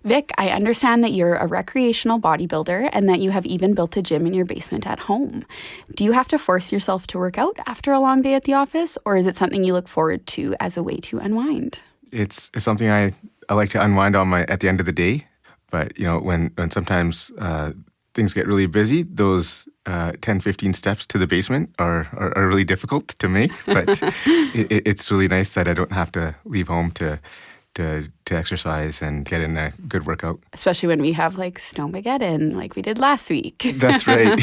Vic, I understand that you're a recreational bodybuilder and that you have even built a gym in your basement at home. Do you have to force yourself to work out after a long day at the office, or is it something you look forward to as a way to unwind? It's something I like to unwind at the end of the day. But, when sometimes things get really busy, those 10, 15 steps to the basement are really difficult to make. But it's really nice that I don't have to leave home to exercise and get in a good workout. Especially when we have Snowmageddon like we did last week. That's right.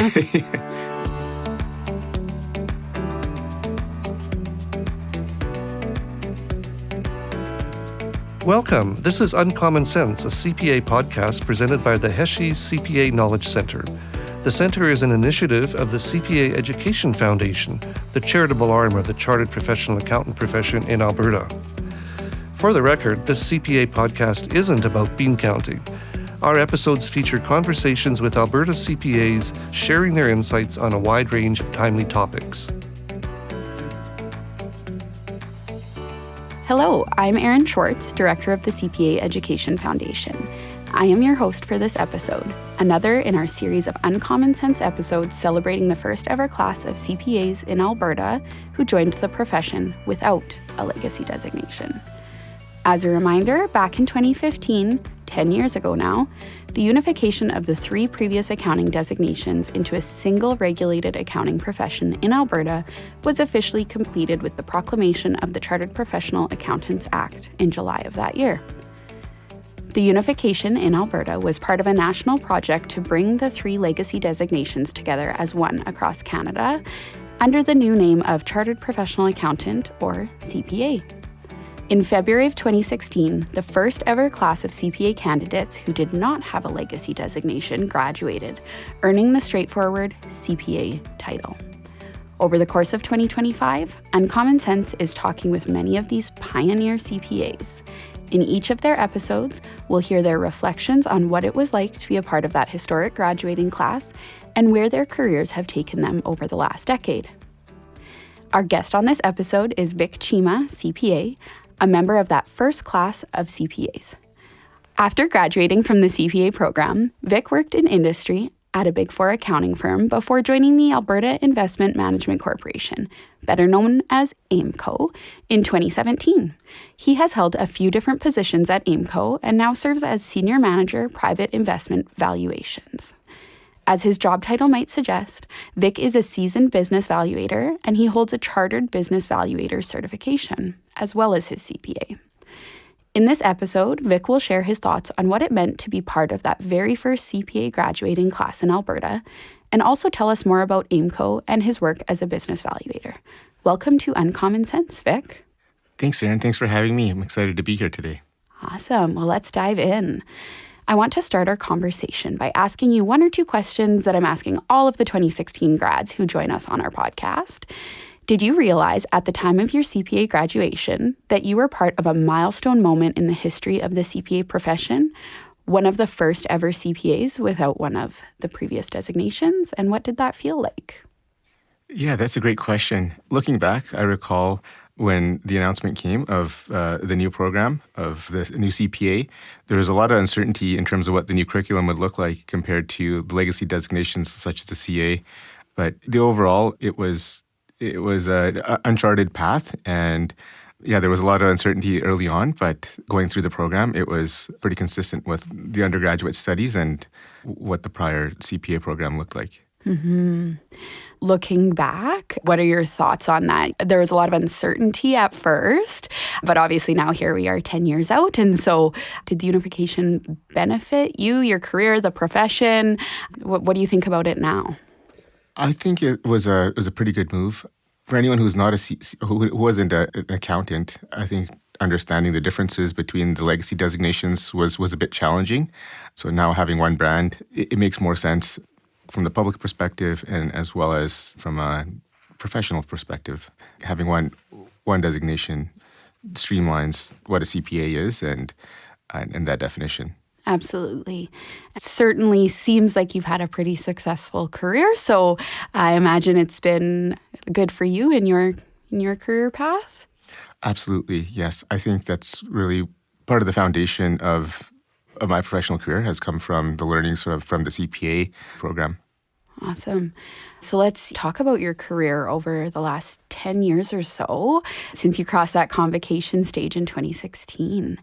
Welcome. This is Uncommon Sense, a CPA podcast presented by the Heshi's CPA Knowledge Center. The center is an initiative of the CPA Education Foundation, the charitable arm of the Chartered Professional Accountant profession in Alberta. For the record, this CPA podcast isn't about bean counting. Our episodes feature conversations with Alberta CPAs sharing their insights on a wide range of timely topics. Hello, I'm Erin Schwartz, Director of the CPA Education Foundation. I am your host for this episode, another in our series of Uncommon Sense episodes celebrating the first ever class of CPAs in Alberta who joined the profession without a legacy designation. As a reminder, back in 2015, 10 years ago now, the unification of the 3 previous accounting designations into a single regulated accounting profession in Alberta was officially completed with the proclamation of the Chartered Professional Accountants Act in July of that year. The unification in Alberta was part of a national project to bring the 3 legacy designations together as one across Canada under the new name of Chartered Professional Accountant, or CPA. In February of 2016, the first ever class of CPA candidates who did not have a legacy designation graduated, earning the straightforward CPA title. Over the course of 2025, Uncommon Sense is talking with many of these pioneer CPAs. In each of their episodes, we'll hear their reflections on what it was like to be a part of that historic graduating class and where their careers have taken them over the last decade. Our guest on this episode is Vic Cheema, CPA, a member of that first class of CPAs. After graduating from the CPA program, Vic worked in industry at a Big Four accounting firm before joining the Alberta Investment Management Corporation, better known as AIMCo, in 2017. He has held a few different positions at AIMCo and now serves as Senior Manager, Private Investment Valuations. As his job title might suggest, Vic is a seasoned business valuator, and he holds a Chartered Business Valuator certification, as well as his CPA. In this episode, Vic will share his thoughts on what it meant to be part of that very first CPA graduating class in Alberta, and also tell us more about AIMCo and his work as a business valuator. Welcome to Uncommon Sense, Vic. Thanks, Erin. Thanks for having me. I'm excited to be here today. Awesome. Well, let's dive in. I want to start our conversation by asking you 1 or 2 questions that I'm asking all of the 2016 grads who join us on our podcast. Did you realize at the time of your CPA graduation that you were part of a milestone moment in the history of the CPA profession, one of the first ever CPAs without one of the previous designations? And what did that feel like? Yeah, that's a great question. Looking back, I recall when the announcement came of the new program, of the new CPA, there was a lot of uncertainty in terms of what the new curriculum would look like compared to the legacy designations such as the CA. But the overall, it was an uncharted path, and yeah, there was a lot of uncertainty early on, but going through the program, it was pretty consistent with the undergraduate studies and what the prior CPA program looked like. Mm-hmm. Looking back, what are your thoughts on that? There was a lot of uncertainty at first, but obviously now here we are 10 years out. And so did the unification benefit you, your career, the profession? What do you think about it now? I think it was a pretty good move. For anyone who's not who wasn't an accountant, I think understanding the differences between the legacy designations was a bit challenging. So now having one brand, it makes more sense from the public perspective and as well as from a professional perspective. Having one designation streamlines what a CPA is and that definition. Absolutely. It certainly seems like you've had a pretty successful career, so I imagine it's been good for you in your career path. Absolutely, yes. I think that's really part of the foundation of of my professional career has come from the learning sort of from the CPA program. Awesome. So let's talk about your career over the last 10 years or so since you crossed that convocation stage in 2016.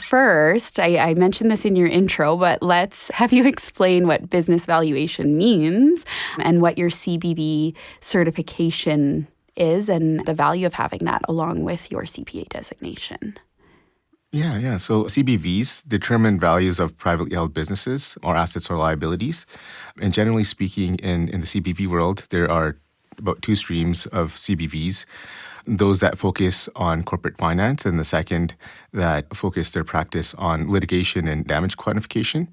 First, I mentioned this in your intro, but let's have you explain what business valuation means and what your CBV certification is and the value of having that along with your CPA designation. Yeah. So CBVs determine values of privately held businesses or assets or liabilities. And generally speaking, in the CBV world, there are about two streams of CBVs. Those that focus on corporate finance and the second that focus their practice on litigation and damage quantification.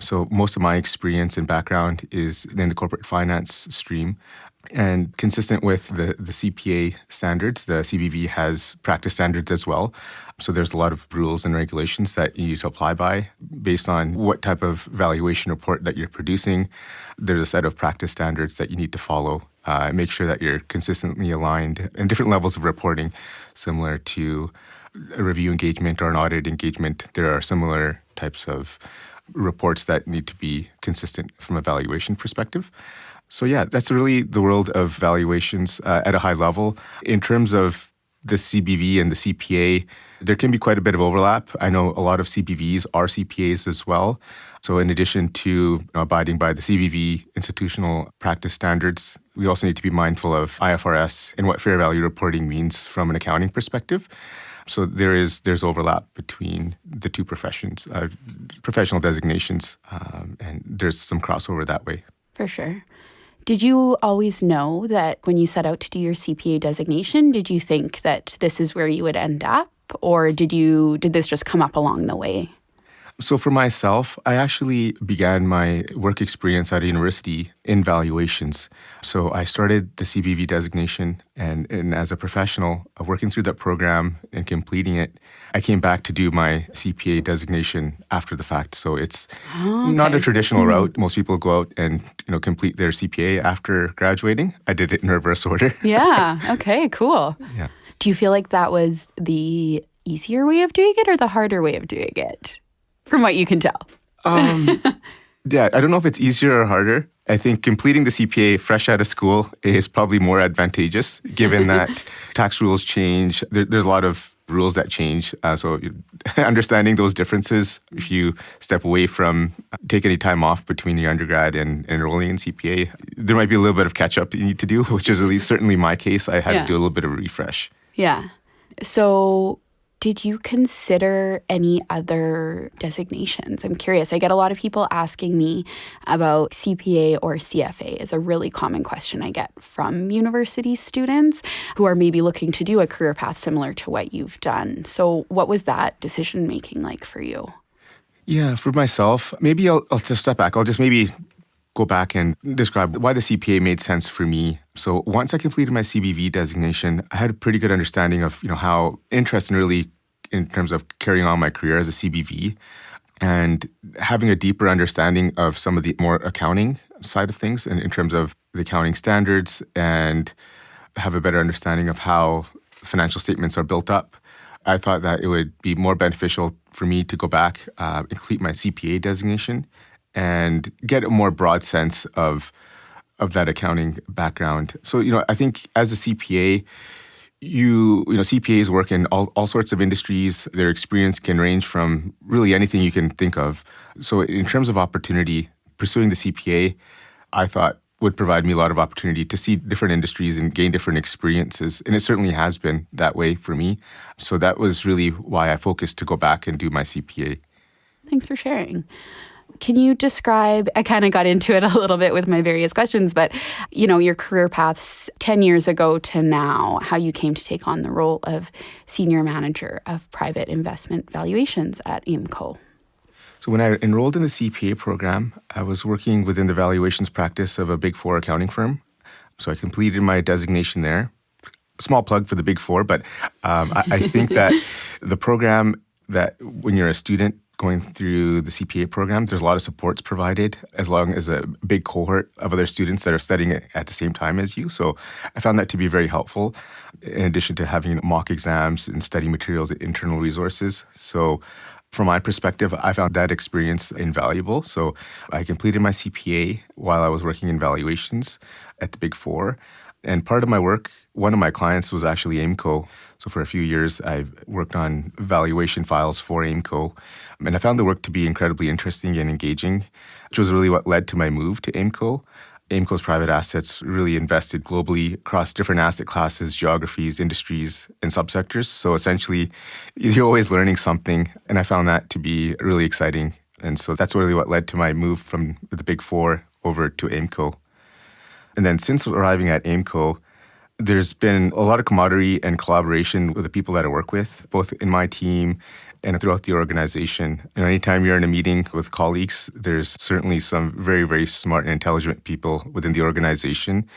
So most of my experience and background is in the corporate finance stream. And consistent with the CPA standards, the CBV has practice standards as well. So there's a lot of rules and regulations that you need to apply by based on what type of valuation report that you're producing. There's a set of practice standards that you need to follow. Make sure that you're consistently aligned in different levels of reporting, similar to a review engagement or an audit engagement. There are similar types of reports that need to be consistent from a valuation perspective. So yeah, that's really the world of valuations at a high level. In terms of the CBV and the CPA, there can be quite a bit of overlap. I know a lot of CBVs are CPAs as well. So in addition to abiding by the CBV institutional practice standards, we also need to be mindful of IFRS and what fair value reporting means from an accounting perspective. So there's overlap between the two professions, professional designations, and there's some crossover that way. For sure. Did you always know that when you set out to do your CPA designation, did you think that this is where you would end up? Or did this just come up along the way? So for myself, I actually began my work experience at a university in valuations. So I started the CBV designation and as a professional, working through that program and completing it, I came back to do my CPA designation after the fact. So it's not a traditional route. Most people go out and complete their CPA after graduating. I did it in reverse order. Yeah. Okay, cool. Yeah. Do you feel like that was the easier way of doing it or the harder way of doing it? From what you can tell. Yeah, I don't know if it's easier or harder. I think completing the CPA fresh out of school is probably more advantageous, given that tax rules change. There's a lot of rules that change. So understanding those differences, if you step away from take any time off between your undergrad and enrolling in CPA, there might be a little bit of catch-up that you need to do, which is at least certainly my case. I had to do a little bit of a refresh. Yeah. So did you consider any other designations? I'm curious. I get a lot of people asking me about CPA or CFA is a really common question I get from university students who are maybe looking to do a career path similar to what you've done. So what was that decision making like for you? Yeah, for myself, maybe I'll just step back. I'll just maybe go back and describe why the CPA made sense for me. So once I completed my CBV designation, I had a pretty good understanding of how interested really in terms of carrying on my career as a CBV and having a deeper understanding of some of the more accounting side of things and in terms of the accounting standards and have a better understanding of how financial statements are built up. I thought that it would be more beneficial for me to go back and complete my CPA designation and get a more broad sense of that accounting background. So, I think as a CPA, CPAs work in all sorts of industries. Their experience can range from really anything you can think of. So in terms of opportunity, pursuing the CPA, I thought would provide me a lot of opportunity to see different industries and gain different experiences. And it certainly has been that way for me. So that was really why I focused to go back and do my CPA. Thanks for sharing. Can you describe, I kind of got into it a little bit with my various questions, but, your career paths 10 years ago to now, how you came to take on the role of Senior Manager of Private Investment Valuations at AIMCo? So when I enrolled in the CPA program, I was working within the valuations practice of a Big Four accounting firm. So I completed my designation there. Small plug for the Big Four, but I think that the program that when you're a student going through the CPA program, there's a lot of supports provided as long as a big cohort of other students that are studying it at the same time as you. So I found that to be very helpful in addition to having mock exams and study materials and internal resources. So From my perspective, I found that experience invaluable. So I completed my CPA while I was working in valuations at the Big Four. And part of my work, one of my clients was actually AIMCo. So for a few years, I've worked on valuation files for AIMCo. And I found the work to be incredibly interesting and engaging, which was really what led to my move to AIMCo. AIMCo's private assets really invested globally across different asset classes, geographies, industries, and subsectors. So essentially, you're always learning something. And I found that to be really exciting. And so that's really what led to my move from the Big Four over to AIMCo. And then since arriving at AIMCo, there's been a lot of camaraderie and collaboration with the people that I work with, both in my team and throughout the organization. And anytime you're in a meeting with colleagues, there's certainly some very, very smart and intelligent people within the organization.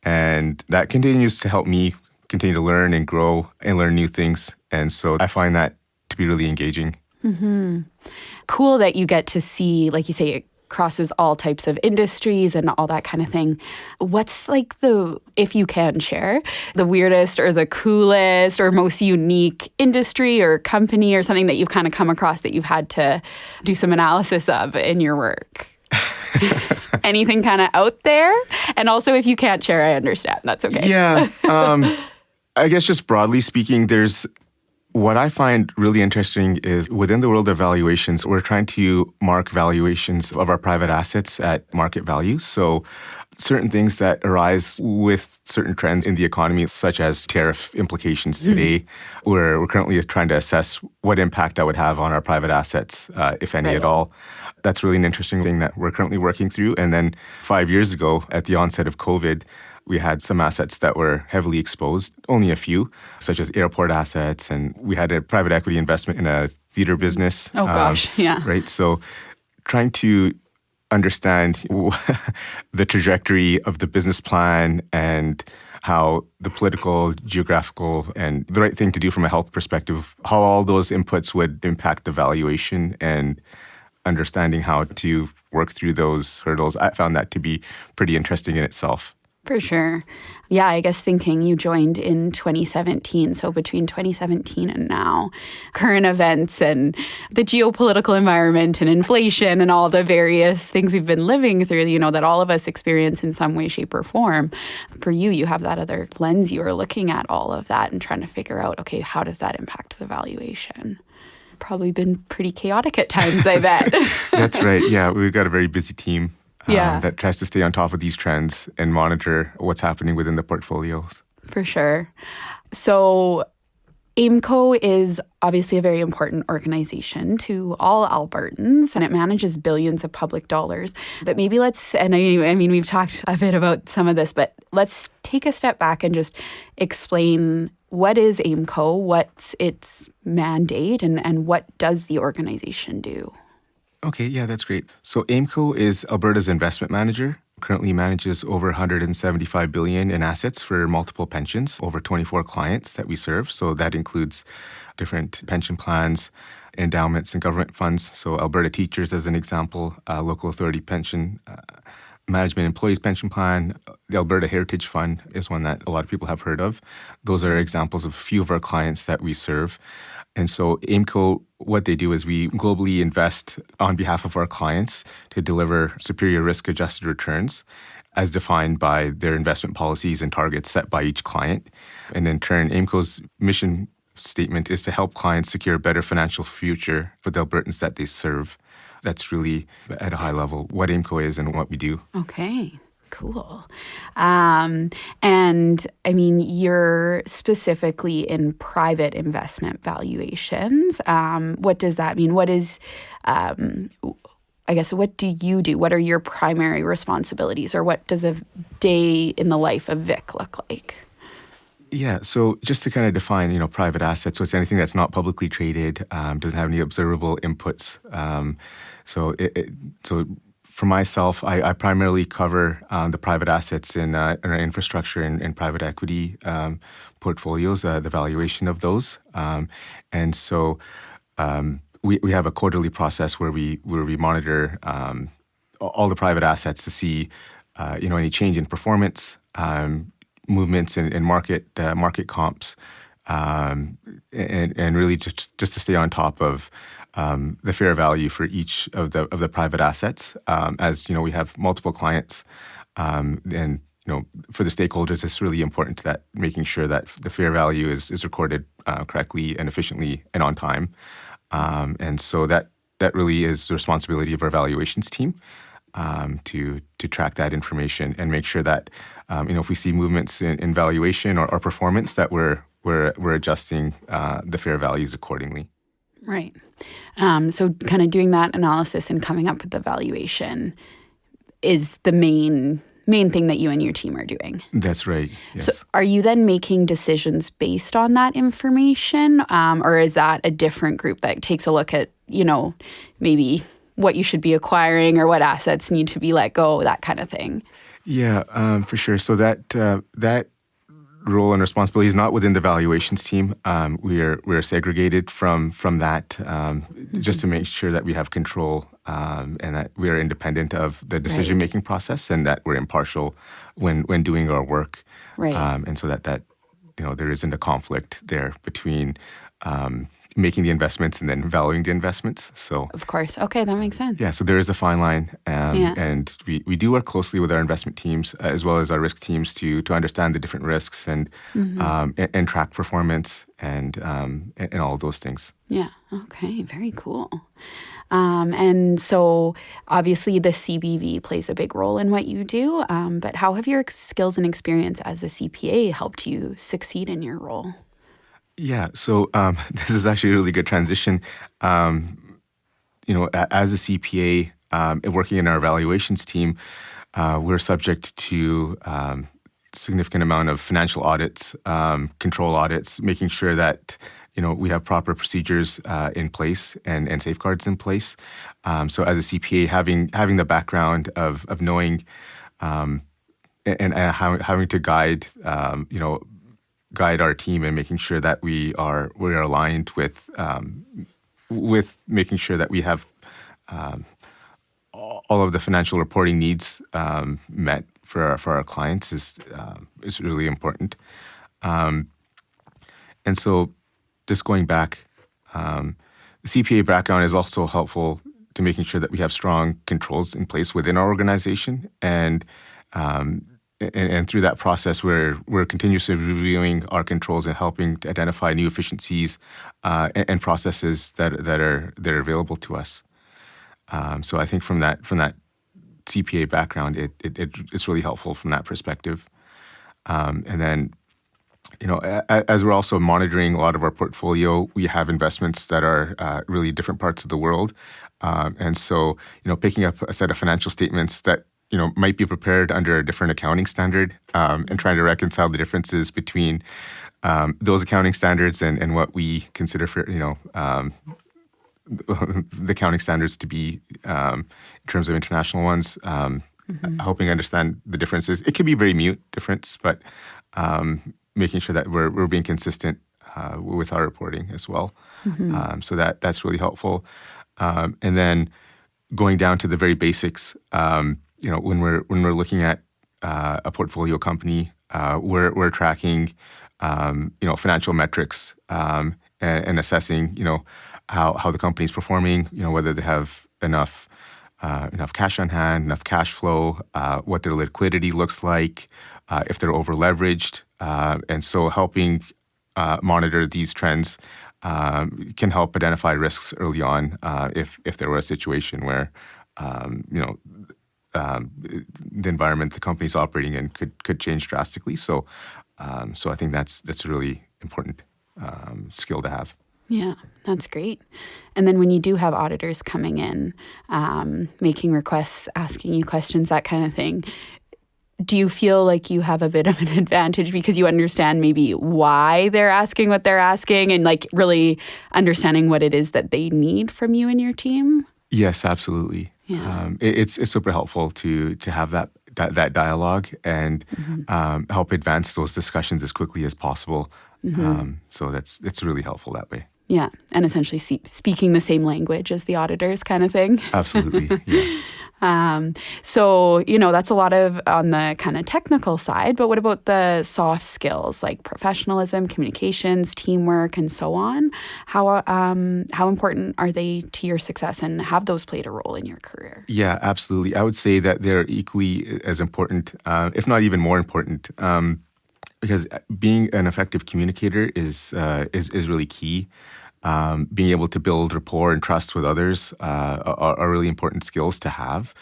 And that continues to help me continue to learn and grow and learn new things. And so I find that to be really engaging. Mm-hmm. Cool that you get to see, like you say, it crosses all types of industries and all that kind of thing. What's like if you can share, the weirdest or the coolest or most unique industry or company or something that you've kind of come across that you've had to do some analysis of in your work? Anything kind of out there? And also, if you can't share, I understand. That's okay. Yeah. I guess just broadly speaking, what I find really interesting is within the world of valuations, we're trying to mark valuations of our private assets at market value. So certain things that arise with certain trends in the economy, such as tariff implications today, we're currently trying to assess what impact that would have on our private assets, if any at all. That's really an interesting thing that we're currently working through. And then 5 years ago, at the onset of COVID, we had some assets that were heavily exposed, only a few, such as airport assets. And we had a private equity investment in a theater business. Oh, gosh. Yeah. Right. So trying to understand the trajectory of the business plan and how the political, geographical, and the right thing to do from a health perspective, how all those inputs would impact the valuation and understanding how to work through those hurdles. I found that to be pretty interesting in itself. For sure. Yeah, I guess thinking you joined in 2017. So between 2017 and now, current events and the geopolitical environment and inflation and all the various things we've been living through, that all of us experience in some way, shape, or form. For you have that other lens. You are looking at all of that and trying to figure out, okay, how does that impact the valuation? Probably been pretty chaotic at times, I bet. That's right. Yeah, we've got a very busy team. Yeah. That tries to stay on top of these trends and monitor what's happening within the portfolios. For sure. So AIMCo is obviously a very important organization to all Albertans, and it manages billions of public dollars. But maybe we've talked a bit about some of this, but let's take a step back and just explain what is AIMCo, what's its mandate, and what does the organization do? Okay, yeah, that's great. So AIMCo is Alberta's investment manager. Currently manages over 175 billion in assets for multiple pensions, over 24 clients that we serve. So that includes different pension plans, endowments, and government funds. So Alberta Teachers, as an example, local authority pension, management employees pension plan, the Alberta Heritage Fund is one that a lot of people have heard of. Those are examples of a few of our clients that we serve. And so AIMCo, what they do is we globally invest on behalf of our clients to deliver superior risk-adjusted returns as defined by their investment policies and targets set by each client. And in turn, AIMCo's mission statement is to help clients secure a better financial future for the Albertans that they serve. That's really, at a high level, what AIMCo is and what we do. Okay. Cool. And I mean, you're specifically in private investment valuations. What does that mean? What is, what do you do? What are your primary responsibilities, or what does a day in the life of Vic look like? Yeah, so just to kind of define, private assets, so it's anything that's not publicly traded, doesn't have any observable inputs. So for myself, I primarily cover the private assets in our infrastructure and private equity portfolios, the valuation of those. And so we have a quarterly process where we monitor all the private assets to see any change in performance, movements in market comps, and really just to stay on top of the fair value for each of the private assets. As you know, we have multiple clients, and for the stakeholders, it's really important that making sure that the fair value is recorded correctly and efficiently and on time. And so that really is the responsibility of our valuations team, to track that information and make sure that if we see movements in valuation or performance, that we're adjusting the fair values accordingly. Right. So kind of doing that analysis and coming up with the valuation is the main thing that you and your team are doing. That's right. Yes. So are you then making decisions based on that information, or is that a different group that takes a look at, maybe what you should be acquiring or what assets need to be let go, that kind of thing? Yeah, for sure. So that role and responsibility is not within the valuations team. We're segregated from that, just to make sure that we have control, and that we are independent of the decision-making process, and that we're impartial when doing our work. Right. And so that there isn't a conflict there between making the investments and then valuing the investments. So of course. Okay, that makes sense. Yeah, so there is a fine line, and we do work closely with our investment teams as well as our risk teams to understand the different risks and track performance and all of those things. Yeah. Okay. Very cool. And so obviously the CBV plays a big role in what you do, but how have your skills and experience as a CPA helped you succeed in your role? Yeah, so this is actually a really good transition. As a CPA, working in our evaluations team, we're subject to significant amount of financial audits, control audits, making sure that we have proper procedures in place and safeguards in place. So as a CPA, having the background of knowing and having to guide our team and making sure that we're aligned with making sure that we have all of the financial reporting needs met for our clients is really important. And so just going back, the CPA background is also helpful to making sure that we have strong controls in place within our organization, and through that process, we're continuously reviewing our controls and helping to identify new efficiencies and processes that are available to us. So I think from that CPA background, it's really helpful from that perspective. And then, as we're also monitoring a lot of our portfolio, we have investments that are really different parts of the world, and so picking up a set of financial statements that might be prepared under a different accounting standard, and trying to reconcile the differences between those accounting standards and what we consider for, the accounting standards to be in terms of international ones, helping understand the differences. It can be very mute difference, but making sure that we're being consistent with our reporting as well. So that's really helpful. And then going down to the very basics, when we're looking at a portfolio company, we're tracking, financial metrics, and assessing, how the company's performing, whether they have enough cash on hand, enough cash flow, what their liquidity looks like, if they're over leveraged, and so helping monitor these trends can help identify risks early on, if there were a situation where the environment the company's operating in could change drastically. So I think that's a really important skill to have. Yeah, that's great. And then when you do have auditors coming in, making requests, asking you questions, that kind of thing, do you feel like you have a bit of an advantage because you understand maybe why they're asking what they're asking and like really understanding what it is that they need from you and your team? Yes, absolutely. Yeah. It's super helpful to have that dialogue and help advance those discussions as quickly as possible. So it's really helpful that way. Yeah, and essentially speaking the same language as the auditors kind of thing. Absolutely, yeah. So, that's a lot of on the kind of technical side, but what about the soft skills like professionalism, communications, teamwork, and so on? How important are they to your success, and have those played a role in your career? Yeah, absolutely. I would say that they're equally as important, if not even more important, because being an effective communicator is really key. Being able to build rapport and trust with others are really important skills to have,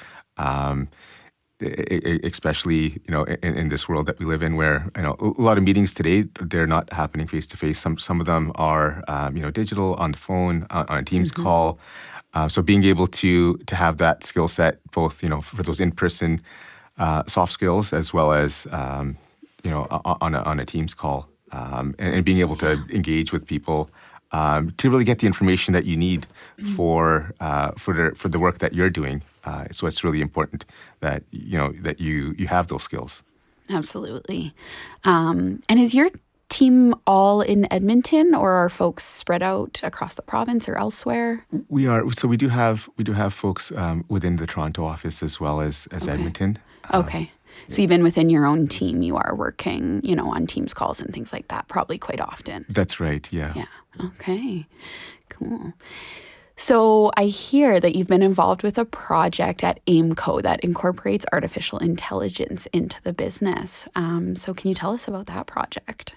especially in this world that we live in, where a lot of meetings today, they're not happening face to face. Some of them are digital, on the phone, on a Teams call. So being able to have that skill set, both for those in person soft skills as well as on a Teams call, and being able to engage with people. To really get the information that you need for the work that you're doing. So it's really important that you have those skills. Absolutely. And is your team all in Edmonton, or are folks spread out across the province or elsewhere? We are. So we do have folks within the Toronto office as well as Edmonton. Okay. So even within your own team, you are working, on Teams calls and things like that, probably quite often. That's right, yeah. Yeah. Okay. Cool. So I hear that you've been involved with a project at AIMCo that incorporates artificial intelligence into the business. So can you tell us about that project?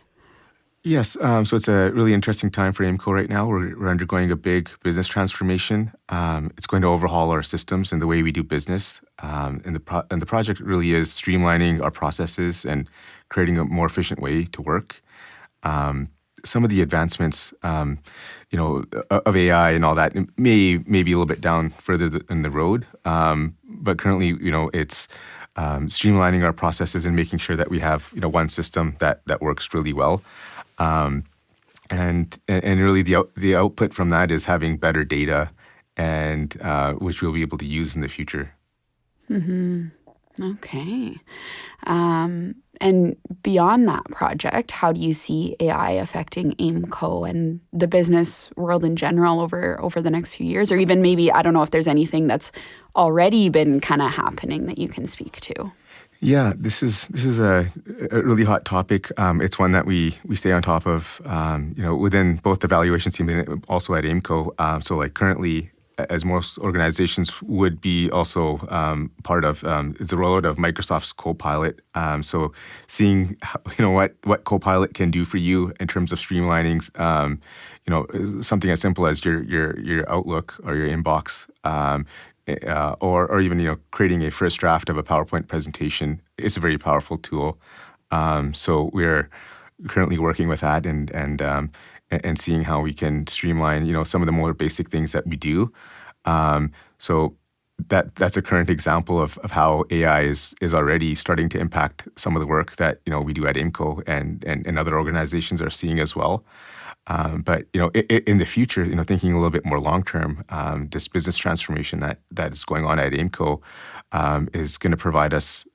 Yes, so it's a really interesting time for AIMCo right now. We're undergoing a big business transformation. It's going to overhaul our systems and the way we do business. And the project really is streamlining our processes and creating a more efficient way to work. Some of the advancements, of AI and all that may be a little bit down further in the road. But currently, it's streamlining our processes and making sure that we have, one system that works really well. And really the output from that is having better data, and which we'll be able to use in the future. Okay. And beyond that project, how do you see AI affecting AIMCo and the business world in general over the next few years? Or even maybe, I don't know if there's anything that's already been kind of happening that you can speak to. Yeah, this is a really hot topic. It's one that we stay on top of, within both the valuations team and also at AIMCo. So like currently, as most organizations would be also part of, it's a rollout of Microsoft's Copilot. So seeing what Copilot can do for you in terms of streamlining, something as simple as your Outlook or your inbox. Or even creating a first draft of a PowerPoint presentation is a very powerful tool. So we're currently working with that and seeing how we can streamline some of the more basic things that we do. So that's a current example of how AI is already starting to impact some of the work that we do at AIMCo and other organizations are seeing as well. But in the future, thinking a little bit more long term, this business transformation that is going on at AIMCo is going to provide us,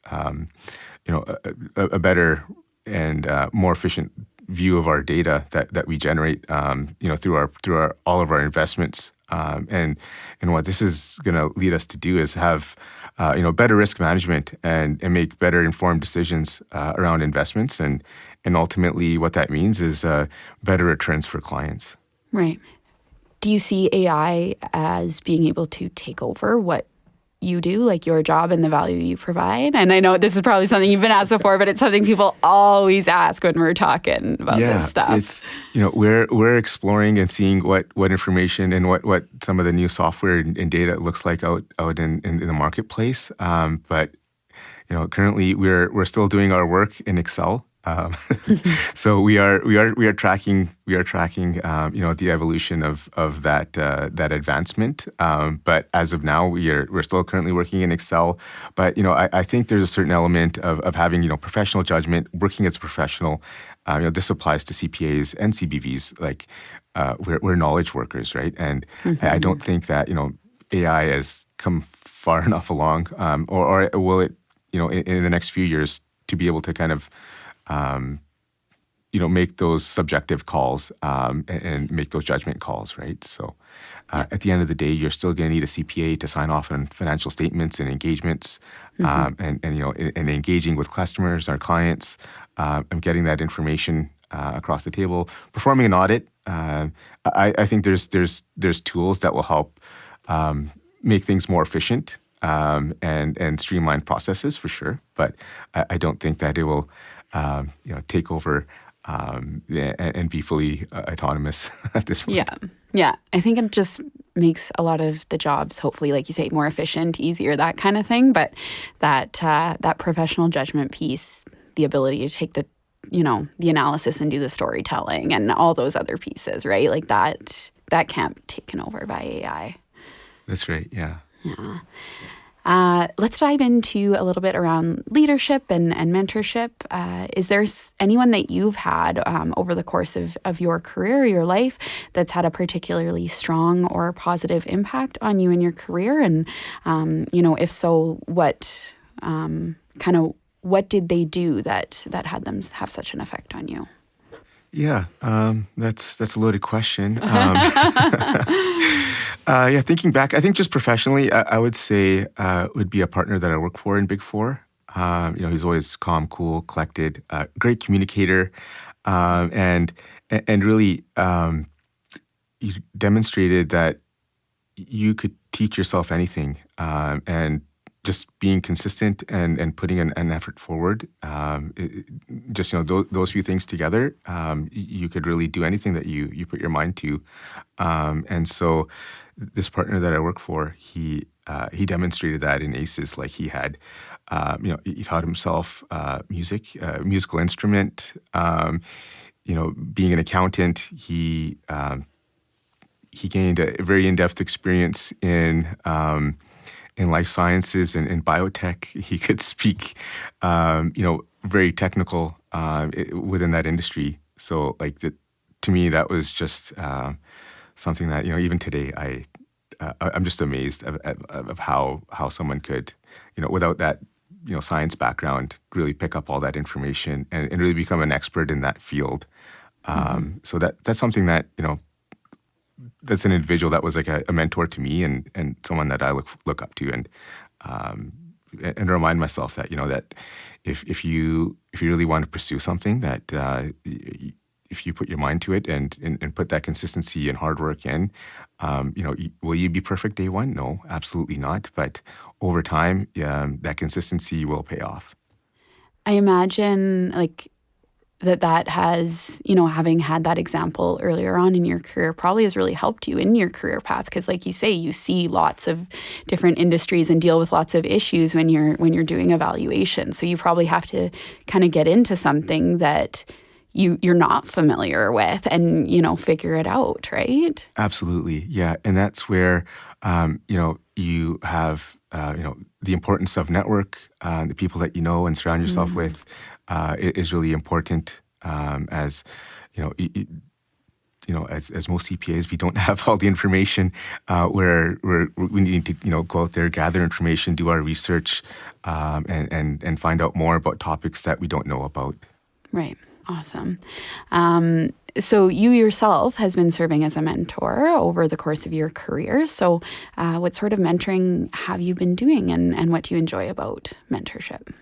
a better and more efficient view of our data that we generate, through all of our investments. And what this is going to lead us to do is have, better risk management and make better informed decisions around investments. And ultimately what that means is better returns for clients. Right. Do you see AI as being able to take over what you do, like your job and the value you provide? And I know this is probably something you've been asked before, but it's something people always ask when we're talking about this stuff. It's we're exploring and seeing what information and what some of the new software and data looks like out in the marketplace. But currently we're still doing our work in Excel. So we are tracking the evolution of that advancement. But as of now, we're still currently working in Excel. But I think there's a certain element of having professional judgment, working as a professional. This applies to CPAs and CBVs. Like we're knowledge workers, right? And I don't think that AI has come far enough along, or will it in the next few years to be able to kind of make those subjective calls and make those judgment calls, right? So At the end of the day, you're still going to need a CPA to sign off on financial statements and engagements, and engaging with customers, our clients, and getting that information across the table. Performing an audit, I think there's tools that will help make things more efficient and streamline processes for sure. But I don't think that it will take over and be fully autonomous at this point. Yeah. I think it just makes a lot of the jobs, hopefully, like you say, more efficient, easier, that kind of thing. But that professional judgment piece, the ability to take the analysis and do the storytelling and all those other pieces, right? Like that can't be taken over by AI. That's right. Yeah. Let's dive into a little bit around leadership and mentorship. Is there anyone that you've had over the course of your career or your life that's had a particularly strong or positive impact on you in your career? And, if so, what did they do that had them have such an effect on you? Yeah, that's a loaded question. Thinking back, I think just professionally, I would say would be a partner that I work for in Big Four. He's always calm, cool, collected, great communicator, and really you demonstrated that you could teach yourself anything, and just being consistent and putting an effort forward, those few things together, you could really do anything that you put your mind to. And so this partner that I work for, he demonstrated that in ACES. Like he had, he taught himself music, musical instrument, being an accountant. He gained a very in-depth experience in life sciences and in biotech. He could speak, very technical within that industry. So, to me, that was just something that even today I'm just amazed of how someone could, without that science background, really pick up all that information and really become an expert in that field. So that's something that that's an individual that was like a mentor to me and someone that I look up to and remind myself that that if you really want to pursue something, that if you put your mind to it and put that consistency and hard work in, will you be perfect day one? No, absolutely not. But over time, that consistency will pay off. I imagine that has, having had that example earlier on in your career probably has really helped you in your career path. Because like you say, you see lots of different industries and deal with lots of issues when you're doing evaluation. So you probably have to kind of get into something that you're not familiar with and, figure it out, right? Absolutely. Yeah. And that's where, you have, the importance of network, the people that you know and surround yourself with is really important. As as most CPAs, we don't have all the information. Where we need to go out there, gather information, do our research, and find out more about topics that we don't know about. Right. Awesome. So you yourself has been serving as a mentor over the course of your career. So what sort of mentoring have you been doing and what do you enjoy about mentorship?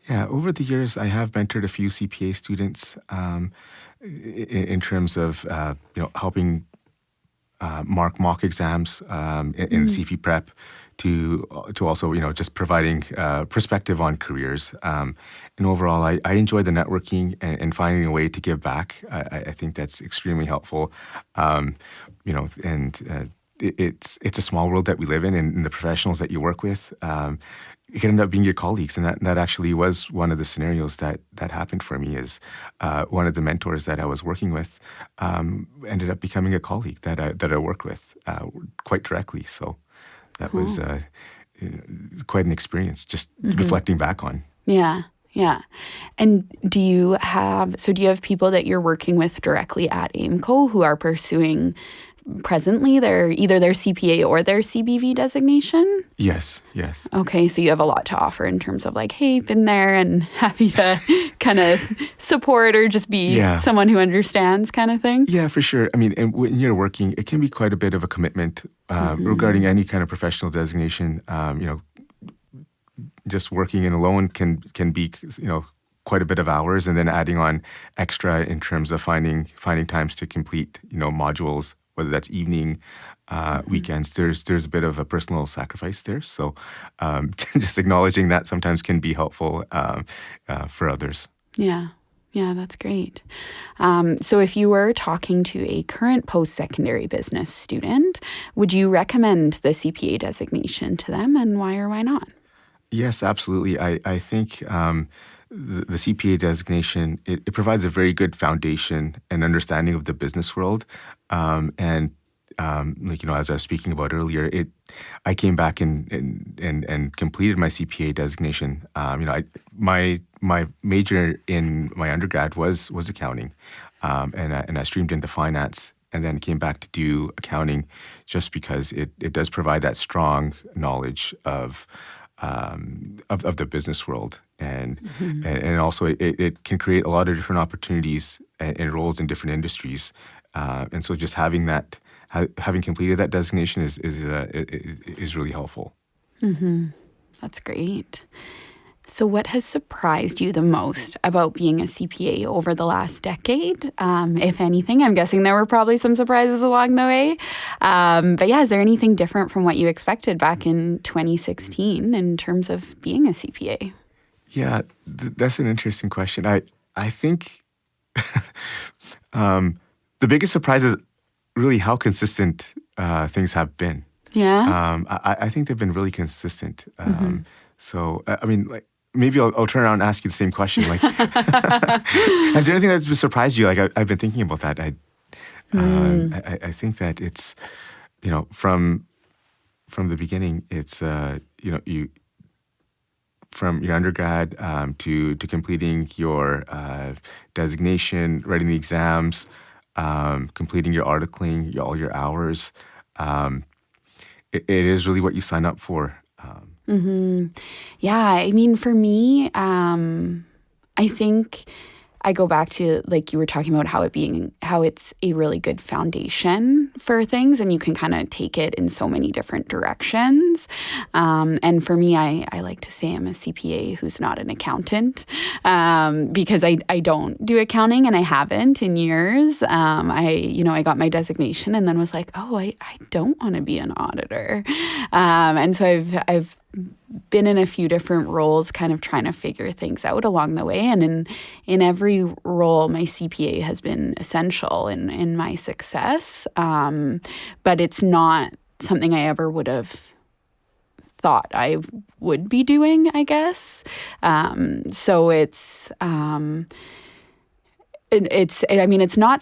Yeah, over the years, I have mentored a few CPA students in terms of helping mark mock exams in CFE prep, to also just providing perspective on careers. And overall, I enjoy the networking and finding a way to give back. I think that's extremely helpful. It's a small world that we live in, and the professionals that you work with, it can end up being your colleagues, and that actually was one of the scenarios that happened for me. Is one of the mentors that I was working with ended up becoming a colleague that I worked with quite directly. So that was quite an experience, just reflecting back on. Yeah. And do you have people that you're working with directly at AIMCo who are pursuing presently either their CPA or their CBV designation? Yes, yes. Okay, so you have a lot to offer in terms of like, hey, been there and happy to kind of support or just be someone who understands kind of thing? Yeah, for sure. I mean, and when you're working, it can be quite a bit of a commitment regarding any kind of professional designation. Just working in alone can be, quite a bit of hours, and then adding on extra in terms of finding times to complete, modules, whether that's evening, weekends. There's a bit of a personal sacrifice there. So just acknowledging that sometimes can be helpful for others. Yeah. Yeah, that's great. So if you were talking to a current post-secondary business student, would you recommend the CPA designation to them, and why or why not? Yes, absolutely. I think the CPA designation, it provides a very good foundation and understanding of the business world. And as I was speaking about earlier, I came back and completed my CPA designation. My major in my undergrad was accounting, and I streamed into finance, and then came back to do accounting just because it does provide that strong knowledge of the business world, and also it can create a lot of different opportunities and roles in different industries, and so just having completed that designation is really helpful. Mm-hmm. That's great. So what has surprised you the most about being a CPA over the last decade? If anything, I'm guessing there were probably some surprises along the way. But yeah, is there anything different from what you expected back in 2016 in terms of being a CPA? Yeah, that's an interesting question. I think the biggest surprise is really how consistent things have been. Yeah. I think they've been really consistent. So, I mean, like, maybe I'll turn around and ask you the same question. Like, has there anything that's surprised you? Like, I've been thinking about that. I think that it's, from the beginning, it's, you from your undergrad to completing your designation, writing the exams, completing your articling, all your hours. It is really what you sign up for. Yeah, I mean, for me, I think I go back to, like you were talking about, how it's a really good foundation for things, and you can kind of take it in so many different directions. And for me, I like to say I'm a CPA who's not an accountant, because I don't do accounting, and I haven't in years. I got my designation and then was like, oh, I don't want to be an auditor. And so I've been in a few different roles, kind of trying to figure things out along the way. And in every role, my CPA has been essential in my success. But it's not something I ever would have thought I would be doing, I guess. So it's not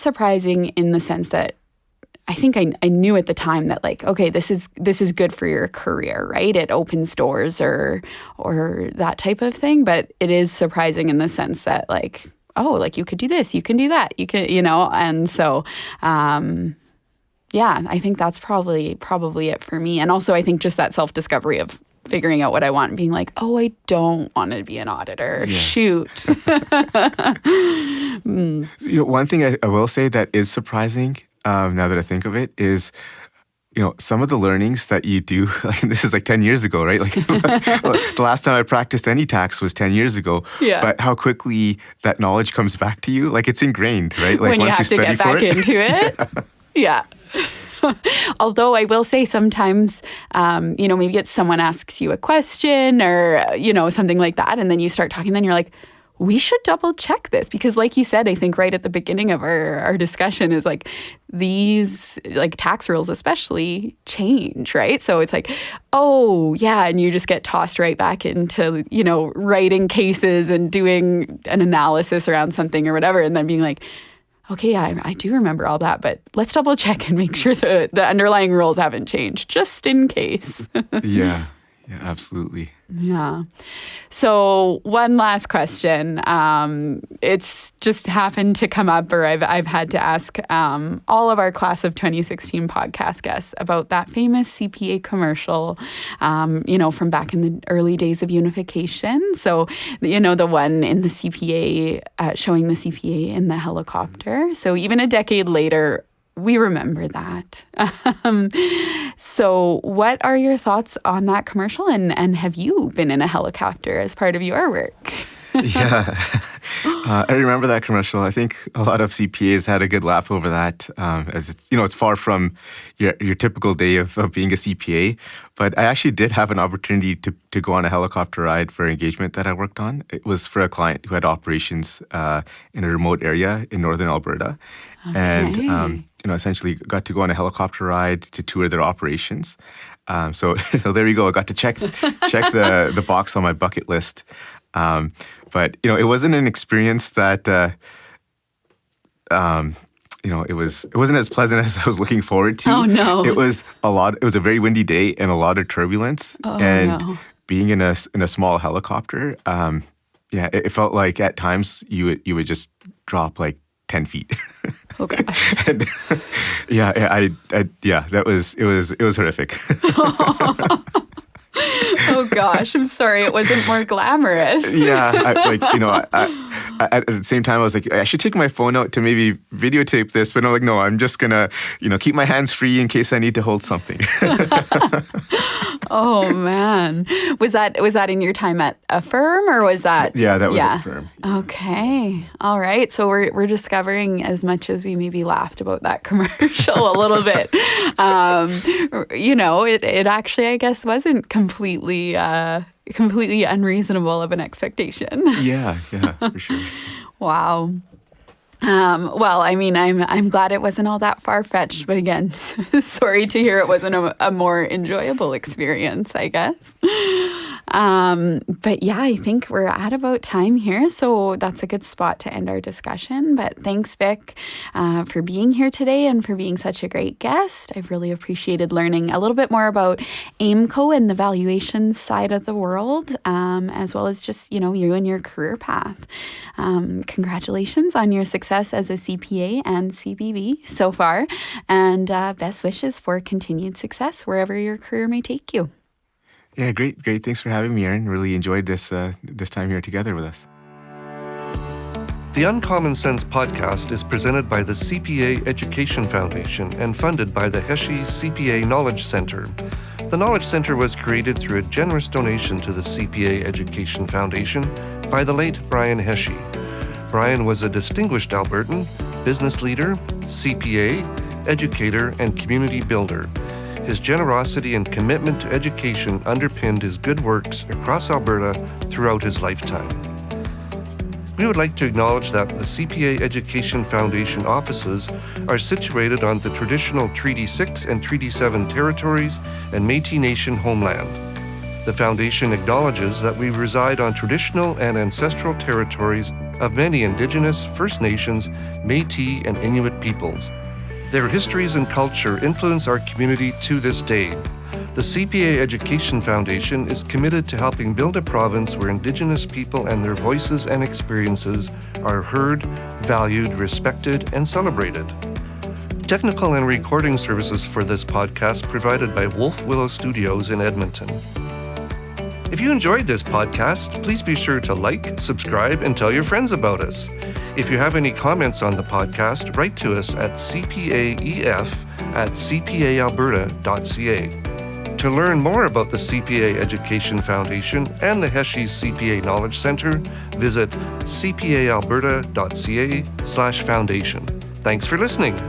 surprising in the sense that I think I knew at the time that, like, okay, this is good for your career, right? It opens doors or that type of thing. But it is surprising in the sense that, like, oh, like, you could do this, you can do that, you can, and so, yeah, I think that's probably it for me. And also I think just that self-discovery of figuring out what I want and being like, oh, I don't want to be an auditor. Yeah. Shoot. One thing I will say that is surprising, now that I think of it, is, some of the learnings that you do, like, this is like 10 years ago, right? Like, the last time I practiced any tax was 10 years ago. Yeah. But how quickly that knowledge comes back to you, like, it's ingrained, right? Like, when you once have to get back into it. Yeah. Although I will say sometimes, maybe it's someone asks you a question or, something like that, and then you start talking, then you're like, we should double check this, because like you said, I think right at the beginning of our discussion is like, these, like, tax rules especially change, right? So it's like, oh yeah, and you just get tossed right back into, writing cases and doing an analysis around something or whatever, and then being like, okay, I do remember all that, but let's double check and make sure the underlying rules haven't changed, just in case. Yeah. Yeah, absolutely. Yeah. So one last question. It's just happened to come up, or I've had to ask all of our class of 2016 podcast guests about that famous CPA commercial, from back in the early days of unification. So, the one in the CPA, showing the CPA in the helicopter. So even a decade later, we remember that. So what are your thoughts on that commercial? And have you been in a helicopter as part of your work? Yeah. I remember that commercial. I think a lot of CPAs had a good laugh over that, as it's far from your typical day of being a CPA. But I actually did have an opportunity to go on a helicopter ride for an engagement that I worked on. It was for a client who had operations in a remote area in northern Alberta. Okay. And essentially got to go on a helicopter ride to tour their operations. So there you go. I got to check the box on my bucket list. But it wasn't an experience that it wasn't as pleasant as I was looking forward to. Oh no! It was a very windy day and a lot of turbulence. Being in a small helicopter, it felt like at times you would just drop like 10 feet. Oh gosh. And, it was horrific. Oh gosh, I'm sorry it wasn't more glamorous. Yeah, at the same time I was like, I should take my phone out to maybe videotape this, but I'm like, no, I'm just gonna, keep my hands free in case I need to hold something. Oh man, was that in your time at a firm, or was that? Yeah, that was at a firm. Okay, all right. So we're discovering as much as we maybe laughed about that commercial a little bit. It actually, I guess, wasn't completely unreasonable of an expectation. Yeah, for sure. Wow. Well, I mean, I'm glad it wasn't all that far-fetched, but again, sorry to hear it wasn't a more enjoyable experience, I guess. But yeah, I think we're at about time here, so that's a good spot to end our discussion. But thanks, Vic, for being here today and for being such a great guest. I've really appreciated learning a little bit more about AIMCo and the valuations side of the world, as well as just, you and your career path. Congratulations on your success as a CPA and CBB so far, and best wishes for continued success wherever your career may take you. Yeah, great. Thanks for having me, Aaron. Really enjoyed this time here together with us. The Uncommon Sense podcast is presented by the CPA Education Foundation and funded by the Heshe CPA Knowledge Center. The Knowledge Center was created through a generous donation to the CPA Education Foundation by the late Brian Heshe. Brian was a distinguished Albertan, business leader, CPA, educator, and community builder. His generosity and commitment to education underpinned his good works across Alberta throughout his lifetime. We would like to acknowledge that the CPA Education Foundation offices are situated on the traditional Treaty 6 and Treaty 7 territories and Métis Nation homeland. The Foundation acknowledges that we reside on traditional and ancestral territories of many Indigenous, First Nations, Métis, and Inuit peoples. Their histories and culture influence our community to this day. The CPA Education Foundation is committed to helping build a province where Indigenous people and their voices and experiences are heard, valued, respected, and celebrated. Technical and recording services for this podcast provided by Wolf Willow Studios in Edmonton. If you enjoyed this podcast, please be sure to like, subscribe, and tell your friends about us. If you have any comments on the podcast, write to us at cpaef@cpaalberta.ca. To learn more about the CPA Education Foundation and the Heshe CPA Knowledge Center, visit cpaalberta.ca/foundation. Thanks for listening.